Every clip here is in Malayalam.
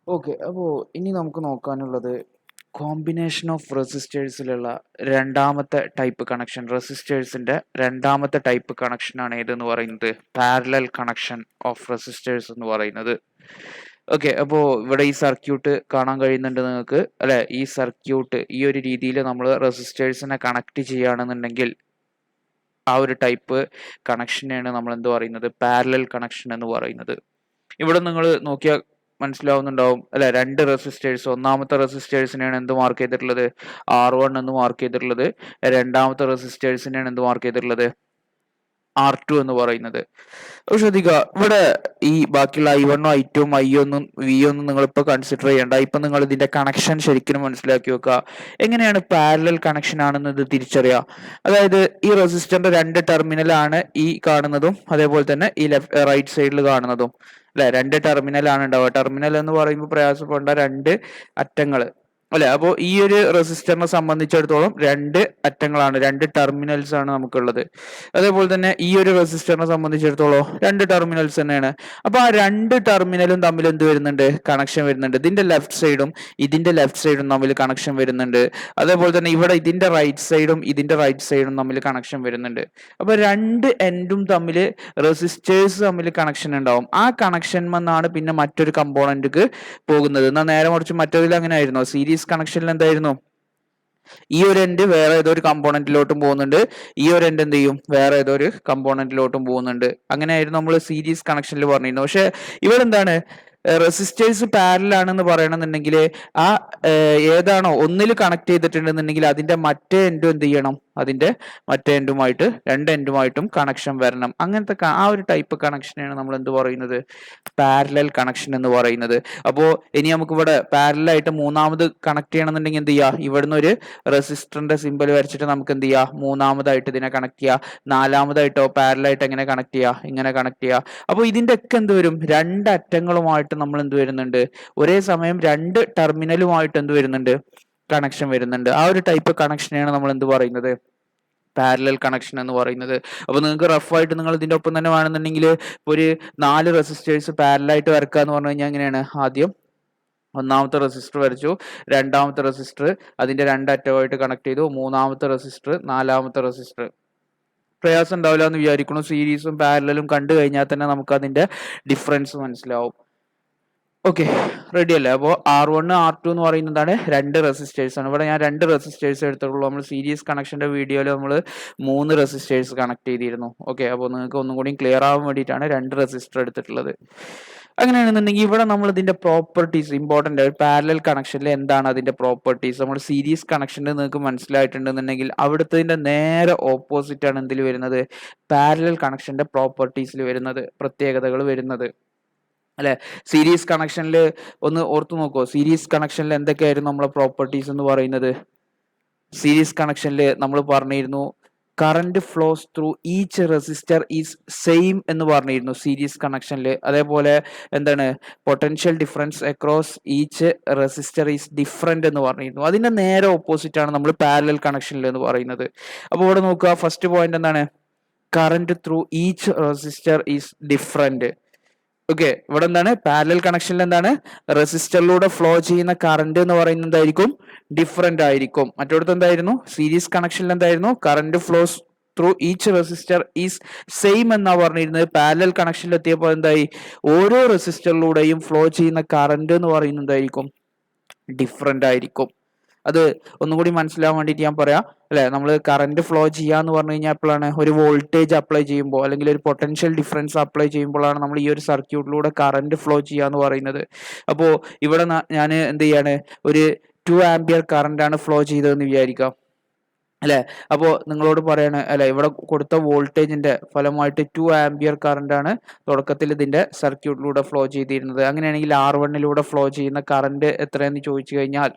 ഓക്കെ. അപ്പോൾ ഇനി നമുക്ക് നോക്കാനുള്ളത് കോമ്പിനേഷൻ ഓഫ് റെസിസ്റ്റേഴ്സിലുള്ള രണ്ടാമത്തെ ടൈപ്പ് കണക്ഷൻ. റെസിസ്റ്റേഴ്സിന്റെ രണ്ടാമത്തെ ടൈപ്പ് കണക്ഷനാണ് ഏതെന്ന് പറയുന്നത് പാരലൽ കണക്ഷൻ ഓഫ് റെസിസ്റ്റേഴ്സ് എന്ന് പറയുന്നത്. ഓക്കെ. അപ്പോൾ ഇവിടെ ഈ സർക്യൂട്ട് കാണാൻ കഴിയുന്നുണ്ട് നിങ്ങൾക്ക് അല്ലെ? ഈ സർക്യൂട്ട് ഈ ഒരു രീതിയിൽ നമ്മൾ റെസിസ്റ്റേഴ്സിനെ കണക്ട് ചെയ്യുകയാണെന്നുണ്ടെങ്കിൽ ആ ഒരു ടൈപ്പ് കണക്ഷനെയാണ് നമ്മൾ എന്ത് പറയുന്നത് പാരലൽ കണക്ഷൻ എന്ന് പറയുന്നത്. ഇവിടെ നിങ്ങൾ നോക്കിയാൽ മനസ്സിലാവുന്നുണ്ടാവും അല്ലെ? രണ്ട് റെസിസ്റ്റേഴ്സ്, ഒന്നാമത്തെ റെസിസ്റ്റേഴ്സിനെയാണ് എന്ത് മാർക്ക് ചെയ്തിട്ടുള്ളത് R1 എന്ന് മാർക്ക് ചെയ്തിട്ടുള്ളത്, രണ്ടാമത്തെ റെസിസ്റ്റേഴ്സിനെയാണ് എന്ത് മാർക്ക് ചെയ്തിട്ടുള്ളത് R2 എന്ന് പറയുന്നത്. അപ്പോൾ ശ്രദ്ധിക്കുക, ഇവിടെ ഈ ബാക്കിയുള്ള I1ഉം I2ഉം I ഒന്നും V ഒന്നും നിങ്ങളിപ്പോൾ കൺസിഡർ ചെയ്യേണ്ട. ഇപ്പൊ നിങ്ങൾ ഇതിന്റെ കണക്ഷൻ ശരിക്കും മനസ്സിലാക്കി വെക്കുക. എങ്ങനെയാണ് പാരലൽ കണക്ഷൻ ആണെന്നത് തിരിച്ചറിയുക. അതായത് ഈ റെസിസ്റ്ററിന്റെ രണ്ട് ടെർമിനലാണ് ഈ കാണുന്നതും അതേപോലെ തന്നെ ഈ റൈറ്റ് സൈഡിൽ കാണുന്നതും അല്ലെ? രണ്ട് ടെർമിനലാണ് ഉണ്ടാവുക. ടെർമിനൽ എന്ന് പറയുമ്പോൾ പ്രയാസപ്പെടേണ്ട, രണ്ട് അറ്റങ്ങൾ അല്ലെ? അപ്പോൾ ഈ ഒരു റെസിസ്റ്ററിനെ സംബന്ധിച്ചിടത്തോളം രണ്ട് അറ്റങ്ങളാണ്, രണ്ട് ടെർമിനൽസ് ആണ് നമുക്കുള്ളത്. അതേപോലെ തന്നെ ഈ ഒരു റെസിസ്റ്ററിനെ സംബന്ധിച്ചിടത്തോളം രണ്ട് ടെർമിനൽസ് തന്നെയാണ്. അപ്പൊ ആ രണ്ട് ടെർമിനലും തമ്മിൽ എന്ത് വരുന്നുണ്ട് കണക്ഷൻ വരുന്നുണ്ട്. ഇതിന്റെ ലെഫ്റ്റ് സൈഡും ഇതിന്റെ ലെഫ്റ്റ് സൈഡും തമ്മിൽ കണക്ഷൻ വരുന്നുണ്ട്. അതേപോലെ തന്നെ ഇവിടെ ഇതിന്റെ റൈറ്റ് സൈഡും ഇതിന്റെ റൈറ്റ് സൈഡും തമ്മിൽ കണക്ഷൻ വരുന്നുണ്ട്. അപ്പൊ രണ്ട് എൻഡും തമ്മിൽ റെസിസ്റ്റേഴ്സ് തമ്മിൽ കണക്ഷൻ ഉണ്ടാവും. ആ കണക്ഷൻ എന്നാണ് പിന്നെ മറ്റൊരു കമ്പോണന്റിക്ക് പോകുന്നത്. എന്നാൽ നേരെ മറിച്ച് മറ്റൊരിൽ അങ്ങനെ ആയിരുന്നു. സീരീസ് കണക്ഷനിൽ എന്തായിരുന്നു, ഈ ഒരു എൻഡ് വേറെ ഏതോ ഒരു കമ്പോണന്റിലോട്ടും പോകുന്നുണ്ട്, ഈ ഒരു എൻഡ് എന്ത് ചെയ്യും വേറെ ഏതോ ഒരു കമ്പോണന്റിലോട്ടും പോകുന്നുണ്ട്. അങ്ങനെയായിരുന്നു നമ്മൾ സീരീസ് കണക്ഷനിൽ പറഞ്ഞിരുന്നത്. പക്ഷെ ഇവിടെ എന്താണ്, റെസിസ്റ്റേഴ്സ് പാരലൽ ആണെന്ന് പറയണമെന്നുണ്ടെങ്കിൽ ആ ഏതാണോ ഒന്നിൽ കണക്ട് ചെയ്തിട്ടുണ്ടെന്നുണ്ടെങ്കിൽ അതിന്റെ മറ്റേ എൻഡും എന്ത് ചെയ്യണം, അതിന്റെ മറ്റേ എൻഡുമായിട്ട് രണ്ട് എൻഡുമായിട്ടും കണക്ഷൻ വരണം. അങ്ങനത്തെ ആ ഒരു ടൈപ്പ് കണക്ഷനാണ് നമ്മൾ എന്ത് പറയുന്നത് പാരലൽ കണക്ഷൻ എന്ന് പറയുന്നത്. അപ്പോൾ ഇനി നമുക്ക് ഇവിടെ പാരലായിട്ട് മൂന്നാമത് കണക്ട് ചെയ്യണമെന്നുണ്ടെങ്കിൽ എന്ത് ചെയ്യുക, ഇവിടുന്ന് ഒരു റെസിസ്റ്ററിന്റെ സിമ്പൽ വരച്ചിട്ട് നമുക്ക് എന്ത് ചെയ്യുക മൂന്നാമതായിട്ട് ഇതിനെ കണക്ട് ചെയ്യുക. നാലാമതായിട്ടോ പാരലായിട്ട് എങ്ങനെ കണക്ട് ചെയ്യുക, ഇങ്ങനെ കണക്ട് ചെയ്യുക. അപ്പോൾ ഇതിന്റെ ഒക്കെ എന്ത് വരും, രണ്ട് അറ്റങ്ങളുമായിട്ട് നമ്മൾ എന്ത് വരുന്നുണ്ട്, ഒരേ സമയം രണ്ട് ടെർമിനലുമായിട്ട് എന്ത് വരുന്നുണ്ട് കണക്ഷൻ വരുന്നുണ്ട്. ആ ഒരു ടൈപ്പ് കണക്ഷനെയാണ് നമ്മൾ എന്ത് പറയുന്നത് പാരലൽ കണക്ഷൻ എന്ന് പറയുന്നത്. അപ്പൊ നിങ്ങൾക്ക് റഫായിട്ട് നിങ്ങൾ ഇതിന്റെ ഒപ്പം തന്നെ വേണമെന്നുണ്ടെങ്കിൽ ഒരു 4 റെസിസ്റ്റേഴ്സ് പാരലായിട്ട് വരക്കുക എന്ന് പറഞ്ഞു കഴിഞ്ഞാൽ എങ്ങനെയാണ്, ആദ്യം ഒന്നാമത്തെ റെസിസ്റ്റർ വരച്ചു, രണ്ടാമത്തെ റെസിസ്റ്റർ അതിന്റെ രണ്ടറ്റമായിട്ട് കണക്ട് ചെയ്തു, മൂന്നാമത്തെ റെസിസ്റ്റർ, നാലാമത്തെ റെസിസ്റ്റർ. പ്രയാസം ഉണ്ടാവില്ല എന്ന് വിചാരിക്കുന്നു. സീരീസും പാരലലും കണ്ടു കഴിഞ്ഞാൽ തന്നെ നമുക്ക് അതിന്റെ ഡിഫറൻസ് മനസ്സിലാവും. ഓക്കെ, റെഡി അല്ലേ? അപ്പോൾ R1 R2 എന്ന് പറയുന്നതാണ് രണ്ട് റെസിസ്റ്റേഴ്സ് ആണ്. ഇവിടെ ഞാൻ രണ്ട് റെസിസ്റ്റേഴ്സ് എടുത്തിട്ടുള്ളൂ. നമ്മൾ സീരീസ് കണക്ഷന്റെ വീഡിയോയിൽ നമ്മൾ 3 റെസിസ്റ്റേഴ്സ് കണക്ട് ചെയ്തിരുന്നു. ഓക്കെ, അപ്പോൾ നിങ്ങൾക്ക് ഒന്നും കൂടി ക്ലിയർ ആവാൻ വേണ്ടിയിട്ടാണ് രണ്ട് റെസിസ്റ്റർ എടുത്തിട്ടുള്ളത്. അങ്ങനെയാണെന്നുണ്ടെങ്കിൽ ഇവിടെ നമ്മൾ ഇതിന്റെ പ്രോപ്പർട്ടീസ് ഇമ്പോർട്ടന്റ്, പാരലൽ കണക്ഷനിൽ എന്താണ് അതിന്റെ പ്രോപ്പർട്ടീസ്, നമ്മൾ സീരീസ് കണക്ഷനിൽ നിങ്ങൾക്ക് മനസ്സിലായിട്ടുണ്ടെന്നുണ്ടെങ്കിൽ അവിടുത്തെ നേരെ ഓപ്പോസിറ്റ് ആണ് എന്തിൽ വരുന്നത് പാരലൽ കണക്ഷന്റെ പ്രോപ്പർട്ടീസിൽ വരുന്നത്, പ്രത്യേകതകൾ വരുന്നത് അല്ലെ? സീരീസ് കണക്ഷനിൽ ഒന്ന് ഓർത്തു നോക്കൂ, സീരീസ് കണക്ഷനിൽ എന്തൊക്കെയായിരുന്നു നമ്മളെ പ്രോപ്പർട്ടീസ് എന്ന് പറയുന്നത്. സീരീസ് കണക്ഷനിൽ നമ്മൾ പറഞ്ഞിരുന്നു current flows through each resistor is same എന്ന് പറഞ്ഞിരുന്നു സീരീസ് കണക്ഷനിൽ. അതേപോലെ എന്താണ്, potential difference across each resistor is different എന്ന് പറഞ്ഞിരുന്നു. അതിന്റെ നേരെ ഓപ്പോസിറ്റ് ആണ് നമ്മൾ പാരലൽ കണക്ഷനിൽ എന്ന് പറയുന്നത്. അപ്പോൾ ഇവിടെ നോക്കുക, ഫസ്റ്റ് പോയിന്റ് എന്താണ്, current through each resistor is different. Okay, ഇവിടെ എന്താണ് പാരലൽ കണക്ഷനിൽ എന്താണ്, റെസിസ്റ്ററിലൂടെ ഫ്ലോ ചെയ്യുന്ന കറന്റ് എന്ന് പറയുന്നത് എന്തായിരിക്കും ഡിഫറെന്റ് ആയിരിക്കും. മറ്റൊടത്ത് എന്തായിരുന്നു, സീരീസ് കണക്ഷനിൽ എന്തായിരുന്നു, current flows through each resistor is same എന്നാ പറഞ്ഞിരുന്നത്. പാരലൽ കണക്ഷനിൽ എത്തിയപ്പോൾ എന്തായി, ഓരോ റെസിസ്റ്ററിലൂടെയും ഫ്ലോ ചെയ്യുന്ന കറന്റ് എന്ന് പറയുന്നത് എന്തായിരിക്കും ഡിഫറെന്റ് ആയിരിക്കും. അത് ഒന്നും കൂടി മനസ്സിലാവാൻ വേണ്ടിയിട്ട് ഞാൻ പറയാം അല്ലെ? നമ്മൾ കറന്റ് ഫ്ലോ ചെയ്യാന്ന് പറഞ്ഞു കഴിഞ്ഞാൽ എപ്പോഴാണ്, ഒരു വോൾട്ടേജ് അപ്ലൈ ചെയ്യുമ്പോൾ അല്ലെങ്കിൽ ഒരു പൊട്ടൻഷ്യൽ ഡിഫറൻസ് അപ്ലൈ ചെയ്യുമ്പോഴാണ് നമ്മൾ ഈ ഒരു സർക്യൂട്ടിലൂടെ കറന്റ് ഫ്ലോ ചെയ്യാന്ന് പറയുന്നത്. അപ്പോൾ ഇവിടെ ഞാൻ എന്ത് ചെയ്യാണ്, ഒരു 2 ആംപിയർ കറന്റ് ആണ് ഫ്ലോ ചെയ്തതെന്ന് വിചാരിക്കാം അല്ലെ? അപ്പോൾ നിങ്ങളോട് പറയാണ് അല്ലെ, ഇവിടെ കൊടുത്ത വോൾട്ടേജിന്റെ ഫലമായിട്ട് 2 ആംപിയർ കറന്റ് ആണ് തുടക്കത്തിൽ ഇതിന്റെ സർക്യൂട്ടിലൂടെ ഫ്ലോ ചെയ്തിരുന്നത്. അങ്ങനെയാണെങ്കിൽ R1 ഫ്ലോ ചെയ്യുന്ന കറന്റ് എത്രയെന്ന് ചോദിച്ചു കഴിഞ്ഞാൽ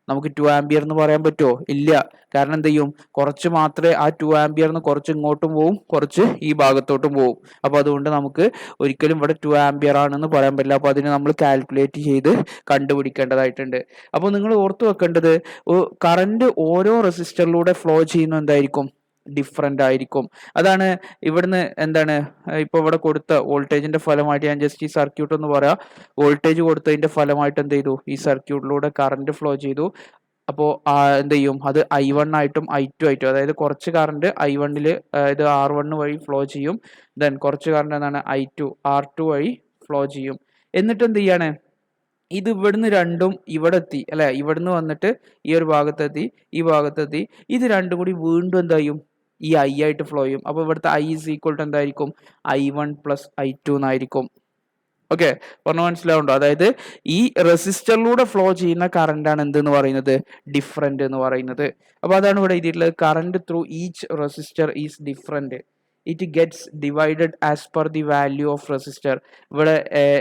നമുക്ക് 2 ആംപിയർ എന്ന് പറയാൻ പറ്റുമോ? ഇല്ല. കാരണം എന്ത് ചെയ്യും, കുറച്ച് മാത്രമേ ആ 2 ആംപിയർന്ന് കുറച്ച് ഇങ്ങോട്ടും പോവും, കുറച്ച് ഈ ഭാഗത്തോട്ടും പോവും. അപ്പൊ അതുകൊണ്ട് നമുക്ക് ഒരിക്കലും ഇവിടെ 2 ആംപിയർ ആണെന്ന് പറയാൻ പറ്റില്ല. അപ്പൊ അതിനെ നമ്മൾ കാൽക്കുലേറ്റ് ചെയ്ത് കണ്ടുപിടിക്കേണ്ടതായിട്ടുണ്ട്. അപ്പൊ നിങ്ങൾ ഓർത്തു വെക്കേണ്ടത്, കറന്റ് ഓരോ റെസിസ്റ്ററിലൂടെ ഫ്ലോ ചെയ്യുന്ന എന്തായിരിക്കും ഡിഫറൻ്റ് ആയിരിക്കും. അതാണ് ഇവിടുന്ന് എന്താണ് ഇപ്പോൾ ഇവിടെ കൊടുത്ത വോൾട്ടേജിന്റെ ഫലമായിട്ട് ഞാൻ ജസ്റ്റ് ഈ സർക്യൂട്ട് ഒന്ന് പറയാം. വോൾട്ടേജ് കൊടുത്തതിന്റെ ഫലമായിട്ട് എന്ത് ചെയ്തു, ഈ സർക്യൂട്ടിലൂടെ കറണ്ട് ഫ്ലോ ചെയ്തു. അപ്പോൾ എന്ത് ചെയ്യും, അത് I1 ആയിട്ടും I2 ആയിട്ടും, അതായത് കുറച്ച് കറണ്ട് I1 അതായത് R1 വഴി ഫ്ലോ ചെയ്യും. ദെൻ കുറച്ച് കറണ്ട് എന്താണ് I2 R2 വഴി ഫ്ലോ ചെയ്യും. എന്നിട്ട് എന്ത് ചെയ്യാണ്, ഇത് ഇവിടുന്ന് രണ്ടും ഇവിടെ എത്തി അല്ലെ, ഇവിടുന്ന് വന്നിട്ട് ഈ ഒരു ഭാഗത്തെത്തി, ഈ ഭാഗത്തെത്തി, ഇത് രണ്ടും കൂടി വീണ്ടും എന്തായും ഈ I ആയിട്ട് ഫ്ലോ ചെയ്യും. അപ്പോൾ ഇവിടുത്തെ I ഈസ് ഈക്വൽ ടു എന്തായിരിക്കും, I1 പ്ലസ് I2 എന്നായിരിക്കും. ഓക്കെ, പറഞ്ഞ മനസ്സിലാവുണ്ടോ? അതായത് ഈ റെസിസ്റ്ററിലൂടെ ഫ്ലോ ചെയ്യുന്ന കറണ്ടാണ് എന്തെന്ന് പറയുന്നത്, ഡിഫറൻറ്റ് എന്ന് പറയുന്നത്. അപ്പോൾ അതാണ് ഇവിടെ എഴുതിയിട്ടുള്ളത്, current through each resistor is different, it gets divided as per the value of resistor. ഇവിടെ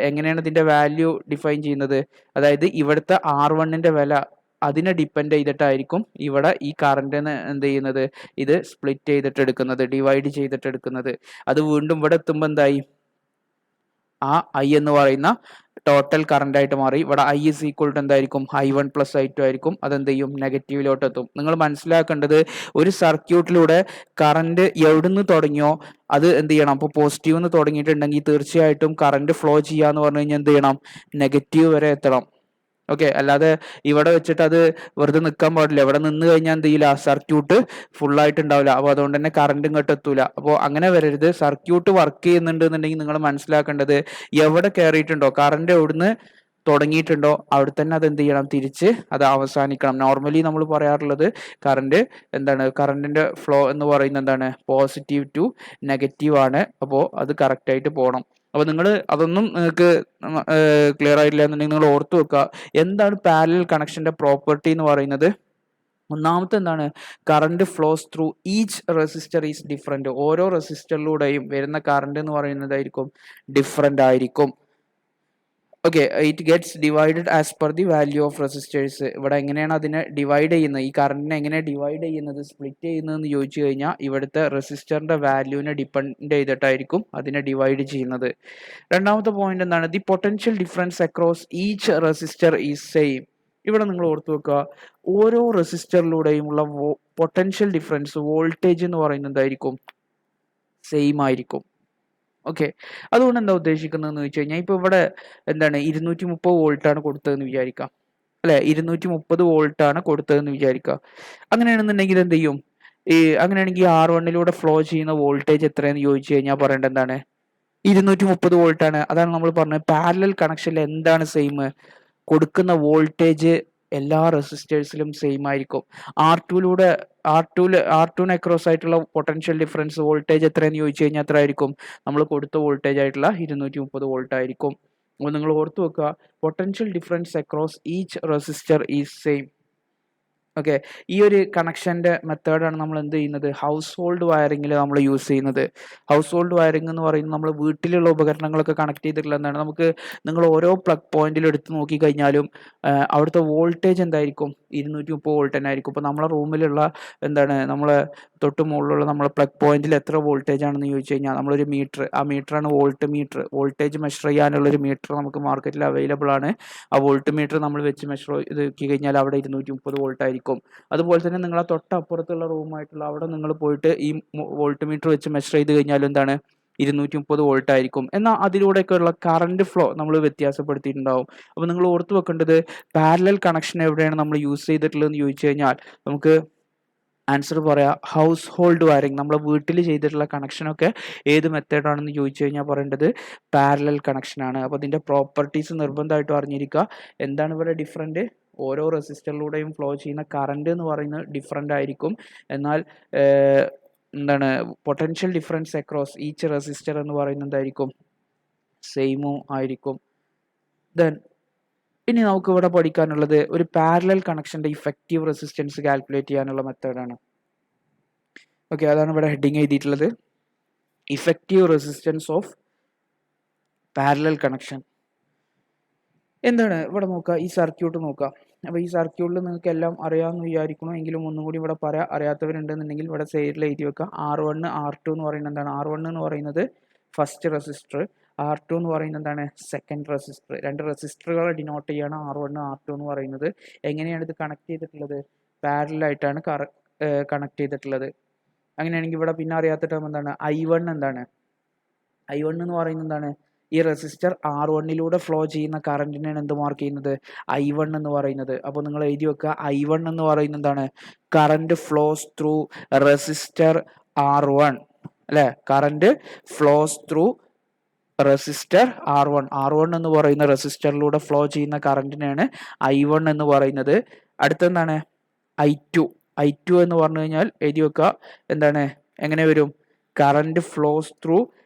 എങ്ങനെയാണ് ഇതിന്റെ വാല്യൂ ഡിഫൈൻ ചെയ്യുന്നത്, അതായത് ഇവിടുത്തെ R1ന്റെ വില അതിനെ ഡിപ്പെൻഡ് ചെയ്തിട്ടായിരിക്കും ഇവിടെ ഈ കറണ്ടിന് എന്ത് ചെയ്യുന്നത്, ഇത് സ്പ്ലിറ്റ് ചെയ്തിട്ട് എടുക്കുന്നത്, ഡിവൈഡ് ചെയ്തിട്ട് എടുക്കുന്നത്. അത് വീണ്ടും ഇവിടെ എത്തുമ്പോൾ എന്തായി, ആ I എന്ന് പറയുന്ന ടോട്ടൽ കറണ്ട് ആയിട്ട് മാറി. ഇവിടെ I ഈസ് ഈക്വൽ ടു എന്തായിരിക്കും, I1 പ്ലസ് I2 ആയിരിക്കും. അതെന്ത് ചെയ്യും, നെഗറ്റീവിലോട്ട് എത്തും. നിങ്ങൾ മനസ്സിലാക്കേണ്ടത്, ഒരു സർക്യൂട്ടിലൂടെ കറണ്ട് എവിടുന്ന് തുടങ്ങിയോ അത് എന്ത് ചെയ്യണം, അപ്പോൾ പോസിറ്റീവ് എന്ന് തുടങ്ങിയിട്ടുണ്ടെങ്കിൽ തീർച്ചയായിട്ടും കറണ്ട് ഫ്ലോ ചെയ്യാന്ന് പറഞ്ഞു കഴിഞ്ഞാൽ എന്ത് ചെയ്യണം, നെഗറ്റീവ് വരെ എത്തണം. ഓക്കെ, അല്ലാതെ ഇവിടെ വെച്ചിട്ട് അത് വെറുതെ നിൽക്കാൻ പാടില്ല. ഇവിടെ നിന്ന് കഴിഞ്ഞാൽ എന്ത് ചെയ്യില്ല, സർക്യൂട്ട് ഫുള്ളായിട്ട് ഉണ്ടാവില്ല. അപ്പോൾ അതുകൊണ്ട് തന്നെ കറണ്ട് ഇങ്ങോട്ട് എത്തൂല. അപ്പോൾ അങ്ങനെ വരരുത്. സർക്യൂട്ട് വർക്ക് ചെയ്യുന്നുണ്ട് എന്നുണ്ടെങ്കിൽ നിങ്ങൾ മനസ്സിലാക്കേണ്ടത്, എവിടെ കയറിയിട്ടുണ്ടോ കറണ്ട് എവിടുന്ന് തുടങ്ങിയിട്ടുണ്ടോ അവിടെ തന്നെ അത് എന്ത് ചെയ്യണം, തിരിച്ച് അത് അവസാനിക്കണം. നോർമലി നമ്മൾ പറയാറുള്ളത് കറണ്ട് എന്താണ്, കറണ്ടിന്റെ ഫ്ലോ എന്ന് പറയുന്നത് എന്താണ്, പോസിറ്റീവ് ടു നെഗറ്റീവ് ആണ്. അപ്പോൾ അത് കറക്റ്റ് ആയിട്ട് പോകണം. അപ്പോൾ നിങ്ങൾ അതൊന്നും നിങ്ങൾക്ക് ക്ലിയർ ആയില്ല എന്നുണ്ടെങ്കിൽ നിങ്ങൾ ഓർത്ത് വെക്കുക, എന്താണ് പാരലൽ കണക്ഷന്റെ പ്രോപ്പർട്ടി എന്ന് പറയുന്നത്. ഒന്നാമത്തെ എന്താണ്, current flows through each resistor is different. ഓരോ റെസിസ്റ്ററിലൂടെയും വരുന്ന കറണ്ട് എന്ന് പറയുന്നതായിരിക്കും ഡിഫറെന്റ് ആയിരിക്കും. Okay, it gets divided as per the value of resistors. ഇവിടെ എങ്ങനെയാണ് അതിനെ ഡിവൈഡ് ചെയ്യുന്നത്, ഈ കറണ്ടിനെ എങ്ങനെ ഡിവൈഡ് ചെയ്യുന്നത്, സ്പ്ലിറ്റ് ചെയ്യുന്നതെന്ന് ചോദിച്ചു കഴിഞ്ഞാൽ ഇവിടുത്തെ റെസിസ്റ്ററിന്റെ വാല്യൂവിനെ ഡിപ്പെൻഡ് ചെയ്തിട്ടായിരിക്കും അതിനെ ഡിവൈഡ് ചെയ്യുന്നത്. രണ്ടാമത്തെ പോയിന്റ് എന്താണ്, the potential difference across each resistor is same. ഇവിടെ നിങ്ങൾ ഓർത്തു വെക്കുക, ഓരോ റെസിസ്റ്ററിലൂടെയുമുള്ള പൊട്ടൻഷ്യൽ ഡിഫറൻസ്, വോൾട്ടേജ് എന്ന് പറയുന്നതായിരിക്കും സെയിം ആയിരിക്കും. ഓക്കെ, അതുകൊണ്ട് എന്താ ഉദ്ദേശിക്കുന്നതെന്ന് വെച്ച് കഴിഞ്ഞാൽ, ഇപ്പോൾ ഇവിടെ എന്താണ് 230 വോൾട്ടാണ് കൊടുത്തതെന്ന് വിചാരിക്കാം അല്ലെ, 230 വോൾട്ടാണ് കൊടുത്തതെന്ന് വിചാരിക്കുക. അങ്ങനെയാണെന്നുണ്ടെങ്കിൽ എന്ത് ചെയ്യും, അങ്ങനെയാണെങ്കിൽ R1 ഫ്ലോ ചെയ്യുന്ന വോൾട്ടേജ് എത്രയെന്ന് ചോദിച്ചു കഴിഞ്ഞാൽ പറയേണ്ടത് എന്താണ്, 230 വോൾട്ടാണ്. അതാണ് നമ്മൾ പറഞ്ഞത്, പാരലൽ കണക്ഷനിൽ എന്താണ് സെയിം, കൊടുക്കുന്ന വോൾട്ടേജ് എല്ലാ റെസിസ്റ്റേഴ്സിലും സെയിം ആയിരിക്കും. R2 അക്രോസ് ആയിട്ടുള്ള പൊട്ടൻഷ്യൽ ഡിഫറൻസ് വോൾട്ടേജ് എത്രയെന്ന് ചോദിച്ചു കഴിഞ്ഞാൽ എത്ര ആയിരിക്കും, നമ്മൾ കൊടുത്ത വോൾട്ടേജ് ആയിട്ടുള്ള 230 വോൾട്ട് ആയിരിക്കും. അപ്പോൾ നിങ്ങൾ ഓർത്തു വെക്കുക, potential difference across each resistor is same. Okay, ഈ ഒരു കണക്ഷന്റെ മെത്തേഡാണ് നമ്മൾ എന്ത് ചെയ്യുന്നത്, ഹൗസ് ഹോൾഡ് വയറിങ്ങിൽ നമ്മൾ യൂസ് ചെയ്യുന്നത്. ഹൗസ് ഹോൾഡ് വയറിംഗ് എന്ന് പറയുന്നത് നമ്മൾ വീട്ടിലുള്ള ഉപകരണങ്ങളൊക്കെ കണക്ട് ചെയ്തിട്ടുള്ള എന്താണ്, നമുക്ക് നിങ്ങൾ ഓരോ പ്ലഗ് പോയിന്റിൽ എടുത്ത് നോക്കി കഴിഞ്ഞാലും അവിടുത്തെ വോൾട്ടേജ് എന്തായിരിക്കും, 230 വോൾട്ട് തന്നെ ആയിരിക്കും. ഇപ്പോൾ നമ്മളെ റൂമിലുള്ള എന്താണ്, നമ്മളെ തൊട്ട് മുകളിലുള്ള നമ്മളെ പ്ലഗ് പോയിന്റിൽ എത്ര വോൾട്ടേജ് ആണെന്ന് ചോദിച്ചു കഴിഞ്ഞാൽ നമ്മളൊരു മീറ്റർ, ആ മീറ്ററാണ് വോൾട്ട് മീറ്റർ. വോൾട്ടേജ് മെഷർ ചെയ്യാനുള്ള ഒരു മീറ്റർ നമുക്ക് മാർക്കറ്റിൽ അവൈലബിൾ ആണ്. ആ വോൾട്ട് മീറ്റർ നമ്മൾ വെച്ച് മെഷർ ഇത് നോക്കി കഴിഞ്ഞാൽ അവിടെ 230 വോൾട്ട് ആയിരിക്കും. അതുപോലെ തന്നെ നിങ്ങളെ തൊട്ടപ്പുറത്തുള്ള റൂമായിട്ടുള്ള അവിടെ നിങ്ങൾ പോയിട്ട് ഈ വോൾട്ട് മീറ്റർ വെച്ച് മെഷർ ചെയ്ത് കഴിഞ്ഞാൽ എന്താണ്, 230 വോൾട്ട് ആയിരിക്കും. എന്നാൽ അതിലൂടെയൊക്കെയുള്ള കറണ്ട് ഫ്ലോ നമ്മൾ വ്യത്യാസപ്പെടുത്തിയിട്ടുണ്ടാവും. അപ്പോൾ നിങ്ങൾ ഓർത്ത് വെക്കേണ്ടത്, പാരലൽ കണക്ഷൻ എവിടെയാണ് നമ്മൾ യൂസ് ചെയ്തിട്ടുള്ളതെന്ന് ചോദിച്ചു കഴിഞ്ഞാൽ നമുക്ക് ആൻസർ പറയാം, ഹൗസ് ഹോൾഡ് വയറിംഗ്. നമ്മളെ വീട്ടിൽ ചെയ്തിട്ടുള്ള കണക്ഷനൊക്കെ ഏത് മെത്തേഡാണെന്ന് ചോദിച്ചു കഴിഞ്ഞാൽ പറയേണ്ടത് പാരലൽ കണക്ഷനാണ്. അപ്പോൾ അതിൻ്റെ പ്രോപ്പർട്ടീസ് നിർബന്ധമായിട്ടും അറിഞ്ഞിരിക്കുക. എന്താണ് ഇവിടെ ഡിഫറൻറ്റ്, ഓരോ റെസിസ്റ്ററിലൂടെയും ഫ്ലോ ചെയ്യുന്ന കറണ്ട് എന്ന് പറയുന്നത് ഡിഫറൻ്റ് ആയിരിക്കും. എന്നാൽ എന്താണ്, potential difference across each resistor എന്ന് പറയുന്നത് എന്തായിരിക്കും, സെയിമും ആയിരിക്കും. ദെൻ ഇനി നമുക്ക് ഇവിടെ പഠിക്കാനുള്ളത് ഒരു പാരലൽ കണക്ഷന്റെ ഇഫക്റ്റീവ് റെസിസ്റ്റൻസ് കാൽക്കുലേറ്റ് ചെയ്യാനുള്ള മെത്തേഡാണ്. ഓക്കെ, അതാണ് ഇവിടെ ഹെഡിങ് എഴുതിയിട്ടുള്ളത്, effective resistance of parallel connection. എന്താണ് ഇവിടെ നോക്കുക, ഈ സർക്യൂട്ട് നോക്കുക. അപ്പോൾ ഈ സർക്യൂട്ടിൽ നിങ്ങൾക്ക് എല്ലാം അറിയാമെന്ന് വിചാരിക്കണം, എങ്കിലും ഒന്നും കൂടി ഇവിടെ പറയാം, അറിയാത്തവരുണ്ടെന്നുണ്ടെങ്കിൽ ഇവിടെ സൈഡിൽ എഴുതി വെക്കുക. R1 R2 എന്ന് പറയുന്നത് എന്താണ്, R1 എന്ന് പറയുന്നത് ഫസ്റ്റ് റെസിസ്റ്റർ, R2 എന്ന് പറയുന്നത് എന്താണ്, സെക്കൻഡ് റെസിസ്റ്റർ. രണ്ട് റെസിസ്റ്ററുകളെ ഡിനോട്ട് ചെയ്യാണ് R1 R2 എന്ന് പറയുന്നത്. എങ്ങനെയാണ് ഇത് കണക്ട് ചെയ്തിട്ടുള്ളത്, പാരലൽ ആയിട്ടാണ് കണക്ട് ചെയ്തിട്ടുള്ളത്. അങ്ങനെയാണെങ്കിൽ ഇവിടെ പിന്നെ അറിയാത്ത ടേം എന്താണ്? I1 എന്താണ്? I1 എന്ന് പറയുന്നത് എന്താണ്? ഈ റെസിസ്റ്റർ R1 ഫ്ലോ ചെയ്യുന്ന കറണ്ടിനെയാണ് എന്ത് മാർക്ക് ചെയ്യുന്നത്? I1 എന്ന് പറയുന്നത്. അപ്പോൾ നിങ്ങൾ എഴുതി വെക്കുക, I1 എന്ന് പറയുന്നത് എന്താണ്? Current flows through resistor R1 അല്ലെ? Current flows through resistor R1 എന്ന് പറയുന്ന റെസിസ്റ്ററിലൂടെ ഫ്ലോ ചെയ്യുന്ന കറണ്ടിനെയാണ് I1 എന്ന് പറയുന്നത്. അടുത്തെന്താണ്? I2 എന്ന് പറഞ്ഞു കഴിഞ്ഞാൽ എഴുതി വെക്കുക, എന്താണ്? എങ്ങനെ വരും? Current flows through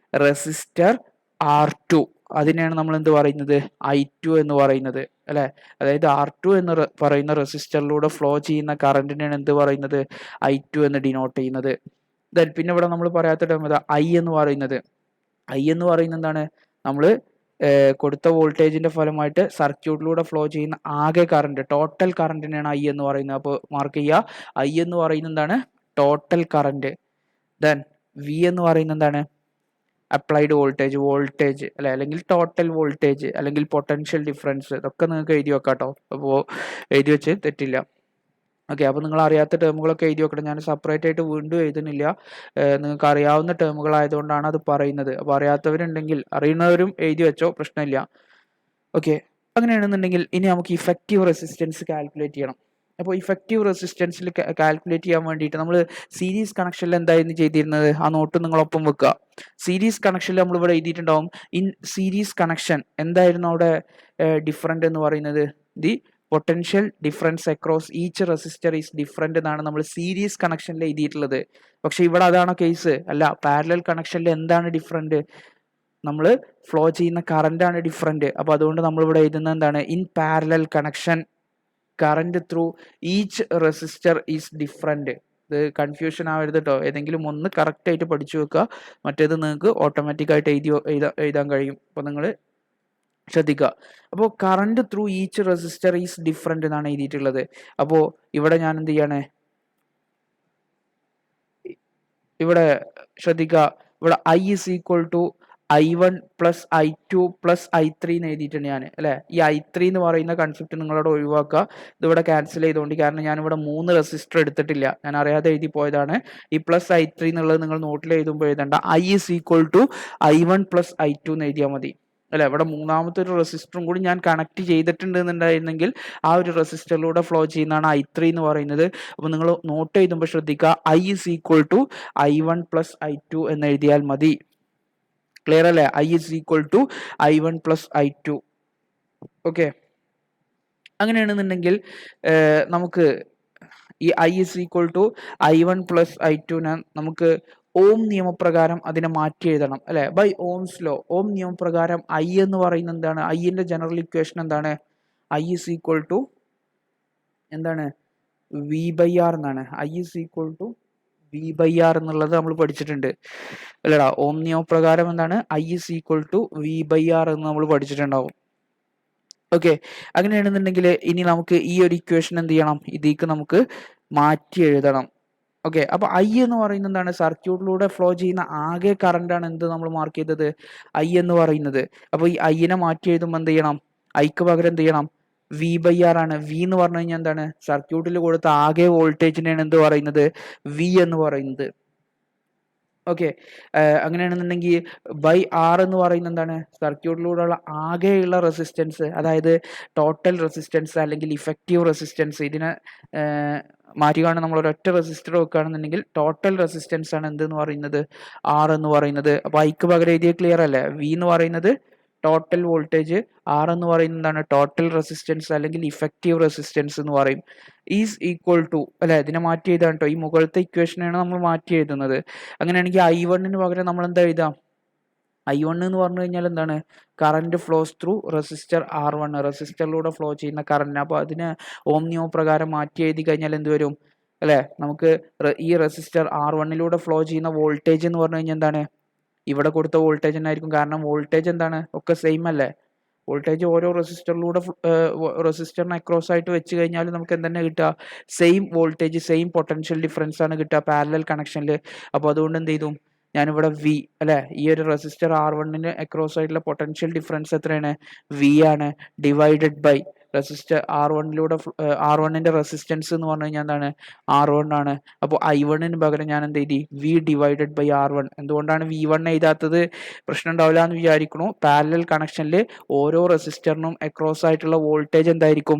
resistor R2, അതിനെയാണ് നമ്മൾ എന്ത് പറയുന്നത്? I2 എന്ന് പറയുന്നത് അല്ലെ? അതായത് R2 എന്ന് പറയുന്ന റെസിസ്റ്ററിലൂടെ ഫ്ലോ ചെയ്യുന്ന കറണ്ടിനെയാണ് എന്ത് പറയുന്നത്? I2 എന്ന് ഡിനോട്ട് ചെയ്യുന്നത്. ദെൻ പിന്നെ ഇവിടെ നമ്മൾ പറയാത്ത ടേം ഏതാ? I എന്ന് പറയുന്നത് എന്താണ്? നമ്മൾ കൊടുത്ത വോൾട്ടേജിന്റെ ഫലമായിട്ട് സർക്യൂട്ടിലൂടെ ഫ്ലോ ചെയ്യുന്ന ആകെ കറണ്ട്, ടോട്ടൽ കറണ്ടിനെയാണ് I എന്ന് പറയുന്നത്. അപ്പോൾ മാർക്ക് ചെയ്യുക, I എന്ന് പറയുന്നത് എന്താണ്? Total current. ദെൻ V എന്ന് പറയുന്നത് എന്താണ്? അപ്ലൈഡ് വോൾട്ടേജ് അല്ലെ, അല്ലെങ്കിൽ ടോട്ടൽ വോൾട്ടേജ്, അല്ലെങ്കിൽ പൊട്ടൻഷ്യൽ ഡിഫറൻസ്. ഇതൊക്കെ നിങ്ങൾക്ക് എഴുതി വെക്കാം കേട്ടോ. അപ്പോൾ എഴുതി വെച്ച് തെറ്റില്ല. ഓക്കെ, അപ്പോൾ നിങ്ങൾ അറിയാത്ത ടേമുകളൊക്കെ എഴുതി വെക്കണം. ഞാൻ സെപ്പറേറ്റ് ആയിട്ട് വീണ്ടും എഴുതുന്നില്ല. നിങ്ങൾക്ക് അറിയാവുന്ന ടേമുകളായതുകൊണ്ടാണ് അത് പറയുന്നത്. അപ്പോൾ അറിയാത്തവരുണ്ടെങ്കിൽ, അറിയുന്നവരും എഴുതി വെച്ചോ, പ്രശ്നമില്ല. ഓക്കെ, അങ്ങനെയാണെന്നുണ്ടെങ്കിൽ ഇനി നമുക്ക് ഇഫക്റ്റീവ് റെസിസ്റ്റൻസ് കാൽക്കുലേറ്റ് ചെയ്യണം. അപ്പോൾ ഇഫക്റ്റീവ് റെസിസ്റ്റൻസിൽ കാൽക്കുലേറ്റ് ചെയ്യാൻ വേണ്ടിയിട്ട് നമ്മൾ സീരീസ് കണക്ഷനിൽ എന്തായിരുന്നു ചെയ്തിരുന്നത്? ആ നോട്ട് നിങ്ങളൊപ്പം വെക്കുക. സീരീസ് കണക്ഷനിൽ നമ്മൾ ഇവിടെ എഴുതിയിട്ടുണ്ടാവും, ഇൻ സീരീസ് കണക്ഷൻ എന്തായിരുന്നു അവിടെ ഡിഫറൻറ്റ് എന്ന് പറയുന്നത്? The potential difference across each resistor is different എന്നാണ് നമ്മൾ സീരീസ് കണക്ഷനിൽ എഴുതിയിട്ടുള്ളത്. പക്ഷെ ഇവിടെ അതാണോ കേസ്? അല്ല. പാരലൽ കണക്ഷനിൽ എന്താണ് ഡിഫറൻറ്റ്? നമ്മൾ ഫ്ലോ ചെയ്യുന്ന കറണ്ടാണ് ഡിഫറൻറ്റ്. അപ്പോൾ അതുകൊണ്ട് നമ്മൾ ഇവിടെ എഴുതുന്നത് എന്താണ്? In parallel connection current through each resistor is different. ഇത് കൺഫ്യൂഷൻ ആവരുത് കേട്ടോ. ഏതെങ്കിലും ഒന്ന് കറക്റ്റ് ആയിട്ട് പഠിച്ചു വെക്കുക, മറ്റേത് നിങ്ങൾക്ക് ഓട്ടോമാറ്റിക്കായിട്ട് എഴുതാൻ കഴിയും. അപ്പോൾ നിങ്ങൾ ശ്രദ്ധിക്കുക. അപ്പോൾ current through each resistor is different എന്നാണ് എഴുതിയിട്ടുള്ളത്. അപ്പോൾ ഇവിടെ ഞാൻ എന്ത് ചെയ്യാണ്? ഇവിടെ ശ്രദ്ധിക്കുക, ഇവിടെ I is equal to I1 plus I2 plus I3 എന്ന് എഴുതിയിട്ടുണ്ട് ഞാൻ അല്ലെ. ഈ I3 എന്ന് പറയുന്ന കൺസെപ്റ്റ് നിങ്ങളോട് ഒഴിവാക്കുക. ഇതിവിടെ ക്യാൻസൽ ചെയ്തുകൊണ്ട്, കാരണം ഞാനിവിടെ 3 റെസിസ്റ്റർ എടുത്തിട്ടില്ല, ഞാൻ അറിയാതെ എഴുതി പോയതാണ്. ഈ പ്ലസ് I3 എന്നുള്ളത് നിങ്ങൾ നോട്ടിൽ എഴുതുമ്പോൾ എഴുതണ്ട. I is equal to I1 plus I2 എന്ന് എഴുതിയാൽ മതി അല്ലെ. ഇവിടെ മൂന്നാമത്തെ ഒരു റെസിസ്റ്ററും കൂടി ഞാൻ കണക്ട് ചെയ്തിട്ടുണ്ട് എന്നുണ്ടായിരുന്നെങ്കിൽ ആ ഒരു റെസിസ്റ്ററിലൂടെ ഫ്ലോ ചെയ്യുന്നതാണ് I3 എന്ന് പറയുന്നത്. അപ്പോൾ നിങ്ങൾ നോട്ട് എഴുതുമ്പോൾ ശ്രദ്ധിക്കുക, I is equal to I1 plus I2 എന്ന് എഴുതിയാൽ മതി. ക്ലിയർ അല്ലേ? I is equal to I1 plus I2. Okay, അങ്ങനെയാണെന്നുണ്ടെങ്കിൽ നമുക്ക് ഈ I is equal to I1 plus I2 നമുക്ക് ഓം നിയമപ്രകാരം അതിനെ മാറ്റി എഴുതണം അല്ലെ. ബൈ ഓംസ് ലോ, ഓം നിയമപ്രകാരം I എന്ന് പറയുന്നത് എന്താണ്? ന്റെ ജനറൽ ഇക്വേഷൻ എന്താണ്? I is equal to എന്താണ്? V/R എന്നാണ്. I is equal to V/R എന്നുള്ളത് നമ്മൾ പഠിച്ചിട്ടുണ്ട് അല്ലടാ. ഓം നിയമപ്രകാരം എന്താണ്? I is equal to V/R എന്ന് നമ്മൾ പഠിച്ചിട്ടുണ്ടാവും. ഓക്കെ, അങ്ങനെയാണെന്നുണ്ടെങ്കിൽ ഇനി നമുക്ക് ഈ ഒരു ഇക്വേഷൻ എന്ത് ചെയ്യണം? ഇതിലേക്ക് നമുക്ക് മാറ്റി എഴുതണം. ഓക്കെ, അപ്പൊ I എന്ന് പറയുന്നത് എന്താണ്? സർക്യൂട്ടിലൂടെ ഫ്ലോ ചെയ്യുന്ന ആകെ കറണ്ടാണ് എന്ത് നമ്മൾ മാർക്ക് ചെയ്തത്? I എന്ന് പറയുന്നത്. അപ്പൊ ഈ I നെ മാറ്റി എഴുതുമ്പോൾ എന്ത് ചെയ്യണം? Iക്ക് പകരം എന്ത് ചെയ്യണം? V/R ആണ്. V എന്ന് പറഞ്ഞു കഴിഞ്ഞാൽ എന്താണ്? സർക്യൂട്ടിൽ കൊടുത്ത ആകെ വോൾട്ടേജിനെയാണ് എന്ത് പറയുന്നത്? V എന്ന് പറയുന്നത്. ഓക്കെ, അങ്ങനെയാണെന്നുണ്ടെങ്കിൽ ബൈ R എന്ന് പറയുന്നത് എന്താണ്? സർക്യൂട്ടിലൂടെയുള്ള ആകെയുള്ള റെസിസ്റ്റൻസ്, അതായത് ടോട്ടൽ റെസിസ്റ്റൻസ് അല്ലെങ്കിൽ ഇഫക്റ്റീവ് റെസിസ്റ്റൻസ്. ഇതിനെ മാറ്റിക്കാണ് നമ്മൾ ഒരൊറ്റ റെസിസ്റ്റർ വെക്കുകയാണെന്നുണ്ടെങ്കിൽ ടോട്ടൽ റെസിസ്റ്റൻസ് ആണ് എന്തെന്ന് പറയുന്നത്? R എന്ന് പറയുന്നത്. അപ്പോൾ Iക്ക് പകരം എഴുതിയ ക്ലിയർ അല്ലേ? V എന്ന് പറയുന്നത് ടോട്ടൽ വോൾട്ടേജ്, R എന്ന് പറയുന്നത് എന്താണ്? ടോട്ടൽ റെസിസ്റ്റൻസ് അല്ലെങ്കിൽ ഇഫക്റ്റീവ് റെസിസ്റ്റൻസ് എന്ന് പറയും. ഈസ് ഈക്വൽ ടു അല്ലെ, ഇതിനെ മാറ്റി എഴുതാൻ കേട്ടോ. ഈ മുകളിലത്തെ ഇക്വേഷനാണ് നമ്മൾ മാറ്റി എഴുതുന്നത്. അങ്ങനെയാണെങ്കിൽ I1 പകരം നമ്മൾ എന്താ എഴുതാം? I1 എന്ന് പറഞ്ഞു കഴിഞ്ഞാൽ എന്താണ്? Current flows through resistor R1, റെസിസ്റ്ററിലൂടെ ഫ്ലോ ചെയ്യുന്ന കറന്റ്. അപ്പോൾ അതിന് ഓം നിയമപ്രകാരം മാറ്റി എഴുതി കഴിഞ്ഞാൽ എന്ത് വരും അല്ലെ? നമുക്ക് ഈ റെസിസ്റ്റർ R1 ഫ്ലോ ചെയ്യുന്ന വോൾട്ടേജ് എന്ന് പറഞ്ഞു കഴിഞ്ഞാൽ എന്താണ്? ഇവിടെ കൊടുത്ത വോൾട്ടേജ് തന്നെ ആയിരിക്കും. കാരണം വോൾട്ടേജ് എന്താണ്? ഒക്കെ സെയിം അല്ലേ? വോൾട്ടേജ് ഓരോ റെസിസ്റ്ററിന് അക്രോസ് ആയിട്ട് വെച്ച് കഴിഞ്ഞാൽ നമുക്ക് എന്തെന്നെ കിട്ടുക? Same voltage, same potential difference ആണ് കിട്ടുക പാരലൽ കണക്ഷനിൽ. അപ്പോൾ അതുകൊണ്ട് എന്ത് ചെയ്തു? ഞാനിവിടെ V അല്ലെ, ഈ ഒരു റെസിസ്റ്റർ R1 അക്രോസ് ആയിട്ടുള്ള പൊട്ടൻഷ്യൽ ഡിഫറൻസ് എത്രയാണ്? V ആണ്. ഡിവൈഡഡ് ബൈ റെസിസ്റ്റർ R1 R1ന്റെ റെസിസ്റ്റൻസ് എന്ന് പറഞ്ഞു കഴിഞ്ഞാൽ എന്താണ് R1 ആണ്. അപ്പോൾ I1ന് പകരം ഞാൻ എന്ത് എഴുതി V/R1. എന്തുകൊണ്ടാണ് V1 എഴുതാത്തത്? പ്രശ്നം ഉണ്ടാവില്ല എന്ന് വിചാരിക്കുന്നു. പാരലൽ കണക്ഷനിൽ ഓരോ റെസിസ്റ്ററിനും അക്രോസ് ആയിട്ടുള്ള വോൾട്ടേജ് എന്തായിരിക്കും?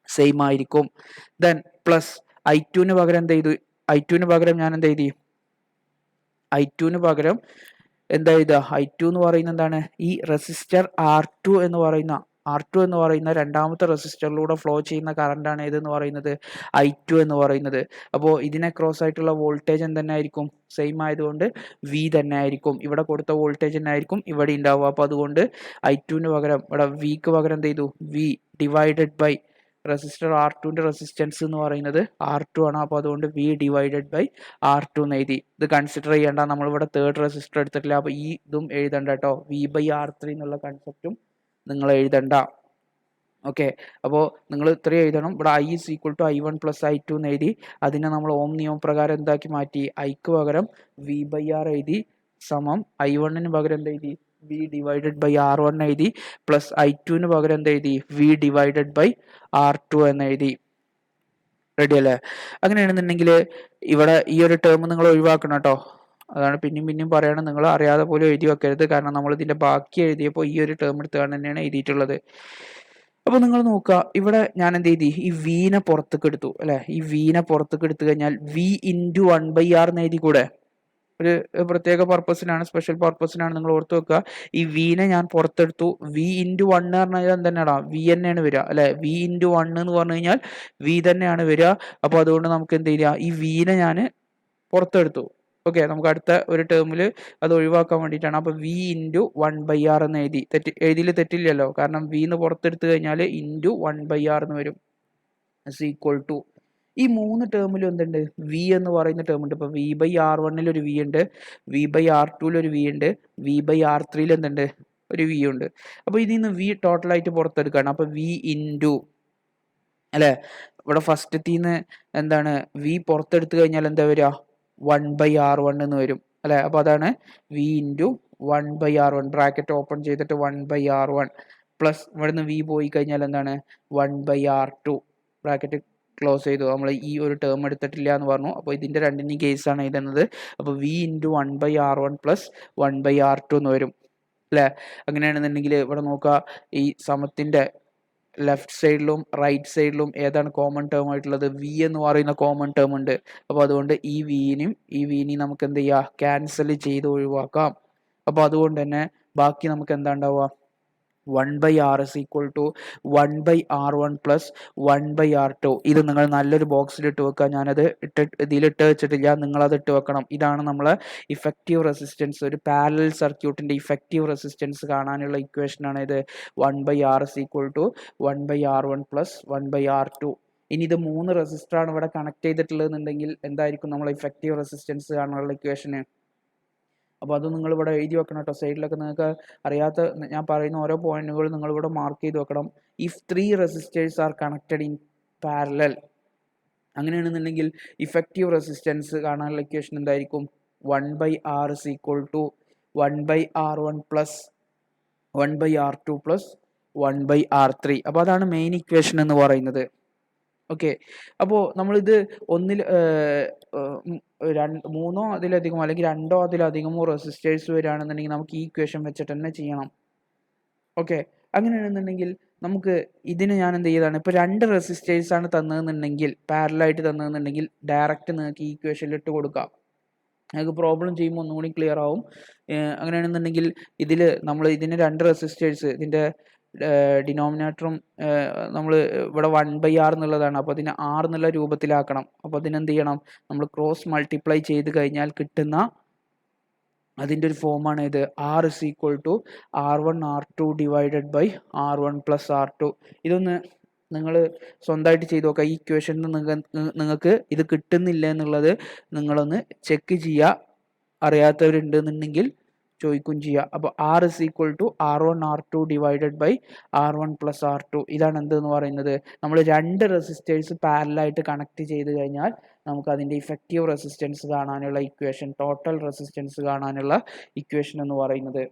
സെയിം ആയിരിക്കും. ദെൻ പ്ലസ് I2ന് പകരം എന്ത് ചെയ്തു? I2ന് പകരം ഞാൻ എന്ത് എഴുതി? I2ന് പകരം എന്താ എഴുതുക? I2 എന്ന് പറയുന്നത് എന്താണ്? ഈ റെസിസ്റ്റർ R2 എന്ന് പറയുന്ന രണ്ടാമത്തെ റെസിസ്റ്ററിലൂടെ ഫ്ലോ ചെയ്യുന്ന കറണ്ടാണ് ഏതെന്ന് പറയുന്നത്? I2 എന്ന് പറയുന്നത്. അപ്പോൾ ഇതിനെ ക്രോസ് ആയിട്ടുള്ള വോൾട്ടേജ് എന്തെന്നെ ആയിരിക്കും? സെയിം ആയതുകൊണ്ട് V തന്നെ ആയിരിക്കും. ഇവിടെ കൊടുത്ത വോൾട്ടേജ് തന്നെ ആയിരിക്കും ഇവിടെ ഉണ്ടാവുക. അപ്പോൾ അതുകൊണ്ട് I2ന് പകരം ഇവിടെ Vക്ക് പകരം എന്ത് ചെയ്തു? V/, റെസിസ്റ്റർ R2ന്റെ റെസിസ്റ്റൻസ് എന്ന് പറയുന്നത് R2 ആണ്. അപ്പോൾ അതുകൊണ്ട് V/R2 എന്ന് എഴുതി. ഇത് കൺസിഡർ ചെയ്യേണ്ട, നമ്മളിവിടെ തേർഡ് റെസിസ്റ്റർ എടുത്തിട്ടില്ല. അപ്പോൾ ഈ ഇതും എഴുതണ്ട കേട്ടോ. V/R3 എന്നുള്ള കൺസെപ്റ്റും നിങ്ങൾ എഴുതണ്ട. ഓക്കെ, അപ്പോൾ നിങ്ങൾ ഇത്രയും എഴുതണം. ഇവിടെ I = I1 + I2 എന്ന് എഴുതി. അതിനെ നമ്മൾ ഓം നിയമപ്രകാരം എന്താക്കി മാറ്റി? Iക്ക് പകരം V/R എഴുതി സമം I1ന് പകരം എന്ത് എഴുതി? V/R1 എഴുതി പ്ലസ് I2ന് പകരം എന്ത് എഴുതി? V/R2 എന്ന് എഴുതി. റെഡി അല്ലേ? അങ്ങനെയാണെന്നുണ്ടെങ്കിൽ ഇവിടെ ഈ ഒരു ടേം നിങ്ങൾ ഒഴിവാക്കണം കേട്ടോ. അതാണ് പിന്നെയും പറയണം, നിങ്ങൾ അറിയാതെ പോലും എഴുതി വെക്കരുത്. കാരണം നമ്മൾ ഇതിന്റെ ബാക്കി എഴുതിയപ്പോൾ ഈ ഒരു ടേം എടുത്തുകൊണ്ട് തന്നെയാണ് എഴുതിയിട്ടുള്ളത്. അപ്പോൾ നിങ്ങൾ നോക്കുക, ഇവിടെ ഞാൻ എന്ത് ചെയ്തി? ഈ വീനെ പുറത്തേക്ക് എടുത്തു അല്ലെ? ഈ വീനെ പുറത്തേക്ക് എടുത്തു കഴിഞ്ഞാൽ V/1/R എന്ന് എഴുതി കൂടെ? ഒരു പ്രത്യേക പർപ്പസിനാണ്, സ്പെഷ്യൽ പർപ്പസിനാണ്. നിങ്ങൾ ഓർത്ത് വെക്കുക. ഈ വീനെ ഞാൻ പുറത്തെടുത്തു. V/1 എന്ന് പറഞ്ഞാൽ എന്തെന്നാടാ? V തന്നെയാണ് വരിക അല്ലെ? V/1 എന്ന് പറഞ്ഞു കഴിഞ്ഞാൽ V തന്നെയാണ് വരിക. അപ്പോൾ അതുകൊണ്ട് നമുക്ക് എന്ത് ചെയ്യുക? ഈ വീനെ ഞാൻ പുറത്തെടുത്തു. ഓക്കെ, നമുക്ക് അടുത്ത ഒരു ടേമിൽ അത് ഒഴിവാക്കാൻ വേണ്ടിയിട്ടാണ്. അപ്പോൾ V/1/R എന്ന് എഴുതിയിൽ തെറ്റില്ലല്ലോ. കാരണം V എന്ന് പുറത്തെടുത്തു കഴിഞ്ഞാൽ ×1/R എന്ന് വരും. = ഈ മൂന്ന് ടേമിലും എന്തുണ്ട്? V എന്ന് പറയുന്ന ടേം ഉണ്ട്. ഇപ്പോൾ V/R1 ഒരു V ഉണ്ട്, V/R2 ഒരു V ഉണ്ട്, V/R3 എന്തുണ്ട്? ഒരു V ഉണ്ട്. അപ്പോൾ ഇതിൽ നിന്ന് V ടോട്ടലായിട്ട് പുറത്തെടുക്കുകയാണ്. അപ്പോൾ V അല്ലേ? ഇവിടെ ഫസ്റ്റത്തീന്ന് എന്താണ്? V പുറത്തെടുത്തു കഴിഞ്ഞാൽ എന്താ വരിക? 1/R1 എന്ന് വരും അല്ലേ? അപ്പോൾ അതാണ് V×1/R1. ബ്രാക്കറ്റ് ഓപ്പൺ ചെയ്തിട്ട് 1/R1 പ്ലസ് ഇവിടുന്ന് V പോയി കഴിഞ്ഞാൽ എന്താണ്? 1/R2. ബ്രാക്കറ്റ് ക്ലോസ് ചെയ്തു. നമ്മൾ ഈ ഒരു ടേം എടുത്തിട്ടില്ല എന്ന് പറഞ്ഞു. അപ്പോൾ ഇതിന്റെ രണ്ടിൻ്റെയും കേസാണ് എഴുതുന്നത്. അപ്പോൾ V×1/R1 പ്ലസ് 1/R2 എന്ന് വരും അല്ലേ? അങ്ങനെയാണെന്നുണ്ടെങ്കിൽ ഇവിടെ നോക്കുക, ഈ സമത്തിന്റെ ലെഫ്റ്റ് സൈഡിലും റൈറ്റ് സൈഡിലും ഏതാണ് കോമൺ ടേം ആയിട്ടുള്ളത്? V എന്ന് പറയുന്ന കോമൺ ടേം ഉണ്ട്. അപ്പോൾ അതുകൊണ്ട് ഈ വിനെയും നമുക്ക് എന്ത് ചെയ്യാം? ക്യാൻസൽ ചെയ്ത് ഒഴിവാക്കാം. അപ്പോൾ അതുകൊണ്ട് തന്നെ ബാക്കി നമുക്ക് എന്താ ഉണ്ടാവുക? 1/R = 1/R1 plus 1/R2. ഇത് നിങ്ങൾ നല്ലൊരു ബോക്സിൽ ഇട്ട് വെക്കുക. ഞാനത് ഇതിലിട്ട് വെച്ചിട്ടില്ല, നിങ്ങളത് ഇട്ട് വെക്കണം. ഇതാണ് നമ്മളെ ഇഫക്റ്റീവ് റെസിസ്റ്റൻസ്. ഒരു പാരലൽ സർക്യൂട്ടിന്റെ ഇഫക്റ്റീവ് റെസിസ്റ്റൻസ് കാണാനുള്ള ഇക്വേഷൻ ആണ് ഇത്. 1/R = 1/R1 plus 1/R2. ഇനി ഇത് 3 റെസിസ്റ്ററാണ് ഇവിടെ കണക്ട് ചെയ്തിട്ടുള്ളതെന്നുണ്ടെങ്കിൽ എന്തായിരിക്കും നമ്മളെ ഇഫക്റ്റീവ് റെസിസ്റ്റൻസ് കാണാനുള്ള ഇക്വേഷന്? അപ്പോൾ അത് നിങ്ങൾ ഇവിടെ എഴുതി വെക്കണം കേട്ടോ. സൈഡിലൊക്കെ നിങ്ങൾക്ക് അറിയാത്ത ഞാൻ പറയുന്ന ഓരോ പോയിന്റുകൾ നിങ്ങൾ ഇവിടെ മാർക്ക് ചെയ്ത് വെക്കണം. If 3 resistors are connected in parallel, അങ്ങനെയാണെന്നുണ്ടെങ്കിൽ ഇഫക്റ്റീവ് റെസിസ്റ്റൻസ് കാണാനുള്ള ഇക്വേഷൻ എന്തായിരിക്കും? 1/R = 1/R1 plus 1/R2 plus 1/R3. അപ്പോൾ അതാണ് മെയിൻ ഇക്വേഷൻ എന്ന് പറയുന്നത്. ഓക്കെ, അപ്പോൾ നമ്മളിത് മൂന്നോ അതിലധികമോ അല്ലെങ്കിൽ രണ്ടോ അതിലധികമോ റെസിസ്റ്റേഴ്സ് വരികയാണെന്നുണ്ടെങ്കിൽ നമുക്ക് ഈ ഇക്വേഷൻ വെച്ചിട്ട് തന്നെ ചെയ്യണം. ഓക്കെ, അങ്ങനെയാണെന്നുണ്ടെങ്കിൽ നമുക്ക് ഇതിന് ഞാൻ എന്ത് ചെയ്തതാണ്? ഇപ്പോൾ 2 റെസിസ്റ്റേഴ്സ് ആണ് തന്നതെന്നുണ്ടെങ്കിൽ, പാരലായിട്ട് തന്നതെന്നുണ്ടെങ്കിൽ ഡയറക്റ്റ് നിങ്ങൾക്ക് ഈ ഇക്വേഷനിൽ ഇട്ട് കൊടുക്കാം. നിങ്ങൾക്ക് പ്രോബ്ലം ചെയ്യുമ്പോൾ ഒന്നുകൂടി ക്ലിയർ ആവും. അങ്ങനെയാണെന്നുണ്ടെങ്കിൽ നമ്മൾ ഇതിന് 2 റെസിസ്റ്റേഴ്സ്, ഇതിൻ്റെ ഡിനോമിനേറ്ററും നമ്മൾ ഇവിടെ 1/R എന്നുള്ളതാണ്. അപ്പോൾ അതിനെ R എന്നുള്ള രൂപത്തിലാക്കണം. അപ്പോൾ അതിനെന്ത് ചെയ്യണം? നമ്മൾ ക്രോസ് മൾട്ടിപ്ലൈ ചെയ്ത് കഴിഞ്ഞാൽ കിട്ടുന്ന അതിൻ്റെ ഒരു ഫോമാണ് ഇത്. R = R1/R2 / R1 + R2. ഇതൊന്ന് നിങ്ങൾ സ്വന്തമായിട്ട് ചെയ്ത് നോക്കുക. ഈ ഇക്വേഷനിൽ നിങ്ങൾക്ക് ഇത് കിട്ടുന്നില്ല എന്നുള്ളത് നിങ്ങളൊന്ന് ചെക്ക് ചെയ്യുക. അറിയാത്തവരുണ്ടെന്നുണ്ടെങ്കിൽ ചോദിക്കുകയും ചെയ്യുക. അപ്പോൾ R = R1/R2 / R1 + R2. ഇതാണ് എന്തെന്ന് പറയുന്നത്? നമ്മൾ 2 റെസിസ്റ്റേഴ്സ് പാരലായിട്ട് കണക്ട് ചെയ്ത് കഴിഞ്ഞാൽ നമുക്ക് അതിൻ്റെ ഇഫക്റ്റീവ് റെസിസ്റ്റൻസ് കാണാനുള്ള ഇക്വേഷൻ, ടോട്ടൽ റെസിസ്റ്റൻസ് കാണാനുള്ള ഇക്വേഷൻ എന്ന് പറയുന്നത്.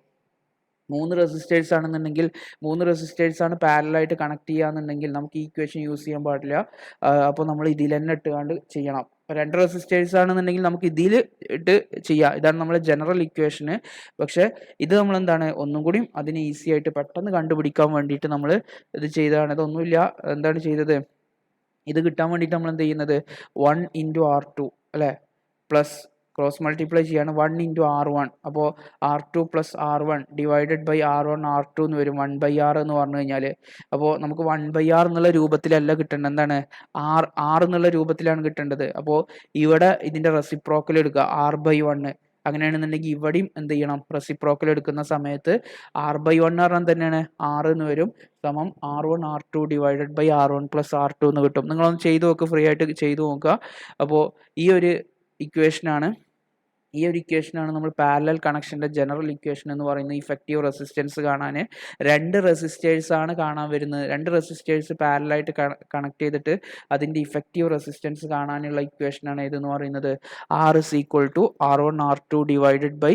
മൂന്ന് റെസിസ്റ്റേഴ്സ് ആണെന്നുണ്ടെങ്കിൽ 3 റെസിസ്റ്റേഴ്സ് ആണ് പാരലായിട്ട് കണക്ട് ചെയ്യാന്നുണ്ടെങ്കിൽ നമുക്ക് ഈ ഇക്വേഷൻ യൂസ് ചെയ്യാൻ പാടില്ല. അപ്പോൾ നമ്മൾ ഇതിൽ തന്നെ ഇട്ടുകൊണ്ട് ചെയ്യണം. 2 റെസിസ്റ്റേഴ്സ് ആണെന്നുണ്ടെങ്കിൽ നമുക്ക് ഇതിൽ ഇട്ട് ചെയ്യാം. ഇതാണ് നമ്മുടെ ജനറൽ ഇക്വേഷന്. പക്ഷേ ഇത് നമ്മൾ എന്താണ് ഒന്നും കൂടി അതിന് ഈസി ആയിട്ട് പെട്ടെന്ന് കണ്ടുപിടിക്കാൻ വേണ്ടിയിട്ട് നമ്മൾ ഇത് ചെയ്തതാണ്. ഇതൊന്നുമില്ല, എന്താണ് ചെയ്തത്, ഇത് കിട്ടാൻ വേണ്ടിയിട്ട് നമ്മൾ എന്ത് ചെയ്യുന്നത് 1 ഇൻറ്റു R2 അല്ലേ പ്ലസ് ക്രോസ് മൾട്ടിപ്ലൈ ചെയ്യാണ് 1 ഇൻറ്റു R1. അപ്പോൾ R2 plus R1 divided by R1 R2 എന്ന് വരും 1/R എന്ന് പറഞ്ഞു കഴിഞ്ഞാൽ. അപ്പോൾ നമുക്ക് 1/R എന്നുള്ള രൂപത്തിലല്ല കിട്ടേണ്ടത്, എന്താണ് R എന്നുള്ള രൂപത്തിലാണ് കിട്ടേണ്ടത്. അപ്പോൾ ഇവിടെ ഇതിൻ്റെ റെസിപ്രോക്കൽ എടുക്കുക R/1. അങ്ങനെയാണെന്നുണ്ടെങ്കിൽ ഇവിടെയും എന്ത് ചെയ്യണം, റെസിപ്രോക്കൽ എടുക്കുന്ന സമയത്ത് R/1 പറഞ്ഞാൽ തന്നെയാണ് R എന്ന് വരും സമം R1 R2 divided by R1 plus R2 എന്ന് കിട്ടും. നിങ്ങളൊന്ന് ചെയ്ത് നോക്കുക, ഫ്രീ ആയിട്ട് ചെയ്ത് നോക്കുക. അപ്പോൾ ഈ ഒരു ഇക്വേഷനാണ് നമ്മൾ പാരലൽ കണക്ഷൻ്റെ ജനറൽ ഇക്വേഷൻ എന്ന് പറയുന്നത്. ഇഫക്റ്റീവ് റെസിസ്റ്റൻസ് കാണാൻ 2 റെസിസ്റ്റേഴ്സ് ആണ് കാണാൻ വരുന്നത്. 2 റെസിസ്റ്റേഴ്സ് പാരലായിട്ട് കണക്ട് ചെയ്തിട്ട് അതിൻ്റെ ഇഫക്റ്റീവ് റെസിസ്റ്റൻസ് കാണാനുള്ള ഇക്വേഷനാണ് ഇതെന്ന് പറയുന്നത് R is equal to R1 R2 divided by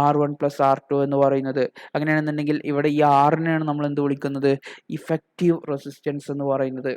R1 plus R2 എന്ന് പറയുന്നത്. അങ്ങനെയാണെന്നുണ്ടെങ്കിൽ ഇവിടെ ഈ ആറിനെയാണ് നമ്മൾ എന്ത് വിളിക്കുന്നത്, ഇഫക്റ്റീവ് റെസിസ്റ്റൻസ് എന്ന് പറയുന്നത്.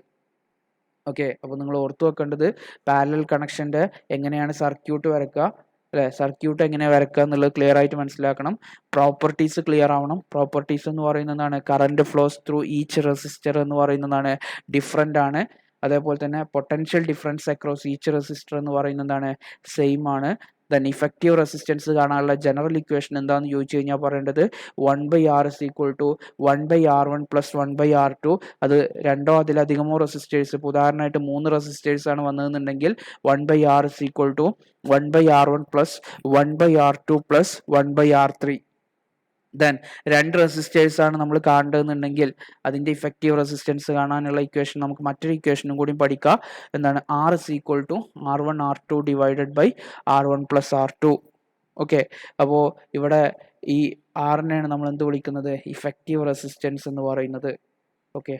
ഓക്കെ, അപ്പോൾ നിങ്ങൾ ഓർത്തു വെക്കേണ്ടത് പാരലൽ കണക്ഷൻ്റെ എങ്ങനെയാണ് സർക്യൂട്ട് വരയ്ക്കുക അല്ലേ, സർക്യൂട്ട് എങ്ങനെ വരയ്ക്കുക എന്നുള്ളത് ക്ലിയർ ആയിട്ട് മനസ്സിലാക്കണം. പ്രോപ്പർട്ടീസ് ക്ലിയർ ആവണം. പ്രോപ്പർട്ടീസ് എന്ന് പറയുന്നതാണ് current flows through each resistor എന്ന് പറയുന്നതാണ് ഡിഫറെൻ്റ് ആണ്. അതേപോലെ തന്നെ potential difference across each resistor എന്ന് പറയുന്നതാണ് സെയിം ആണ്. ദെൻ ഇഫക്റ്റീവ് റെസിസ്റ്റൻസ് കാണാനുള്ള ജനറൽ ഇക്വേഷൻ എന്താണെന്ന് ചോദിച്ചു കഴിഞ്ഞാൽ പറയേണ്ടത് 1/R is equal to 1/R1 plus 1/R2. അത് 2 അതിലധികമോ റെസിസ്റ്റേഴ്സ്, ഇപ്പോൾ ഉദാഹരണമായിട്ട് 3 റെസിസ്റ്റേഴ്സ് ആണ് വന്നതെന്നുണ്ടെങ്കിൽ 1/R is equal to 1/R1 plus 1/R2 plus 1/R3. Then 2 resistors ആണ് നമ്മൾ കാണേണ്ടതെന്നുണ്ടെങ്കിൽ അതിൻ്റെ ഇഫക്റ്റീവ് റെസിസ്റ്റൻസ് കാണാനുള്ള ഇക്വേഷൻ നമുക്ക് മറ്റൊരു ഇക്വേഷനും കൂടി പഠിക്കാം. എന്താണ്, R is equal to R1 R2 divided by R1 plus R2. Okay, അപ്പോൾ ഇവിടെ ഈ ആറിനെയാണ് നമ്മൾ എന്ത് വിളിക്കുന്നത്, ഇഫക്റ്റീവ് റെസിസ്റ്റൻസ് എന്ന് പറയുന്നത്. ഓക്കെ.